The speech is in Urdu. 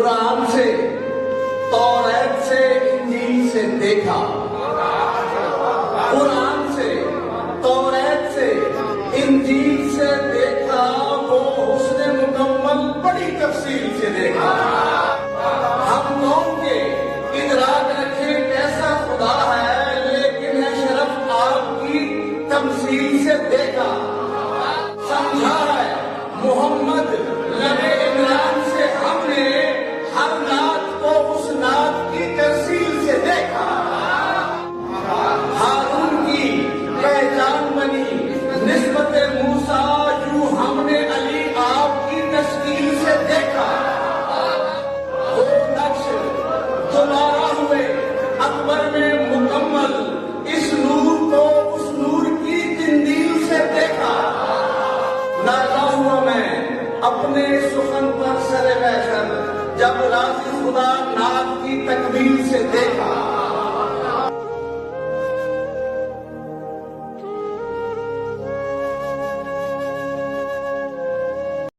قرآن سے، توریت سے، انجیل سے دیکھا، قرآن سے، توریت سے، انجیل سے دیکھا، وہ حسن مکمل بڑی تفصیل سے دیکھا۔ ہم قوم کے ادراک رکھیں کیسا خدا ہے، لیکن اشرف آپ کی تمثیل سے دیکھا، سمجھا ہے محمد لب عمران سے ہم نے ہر نعت کو اس نعت کی ترسیل سے دیکھا۔ ہارون کی پہچان بنی نسبت موسیٰ، یوں ہم نے علی آپ کی تشکیل سے دیکھا۔ وہ نقش دوبارہ ہوئے اکبر میں مکمل، اس نور کو اس نور کی قندیل سے دیکھا۔ نازا ہوا میں اپنے سخن پر سر محشر، جب راضی خدا نعت کی تکمیل سے دیکھا۔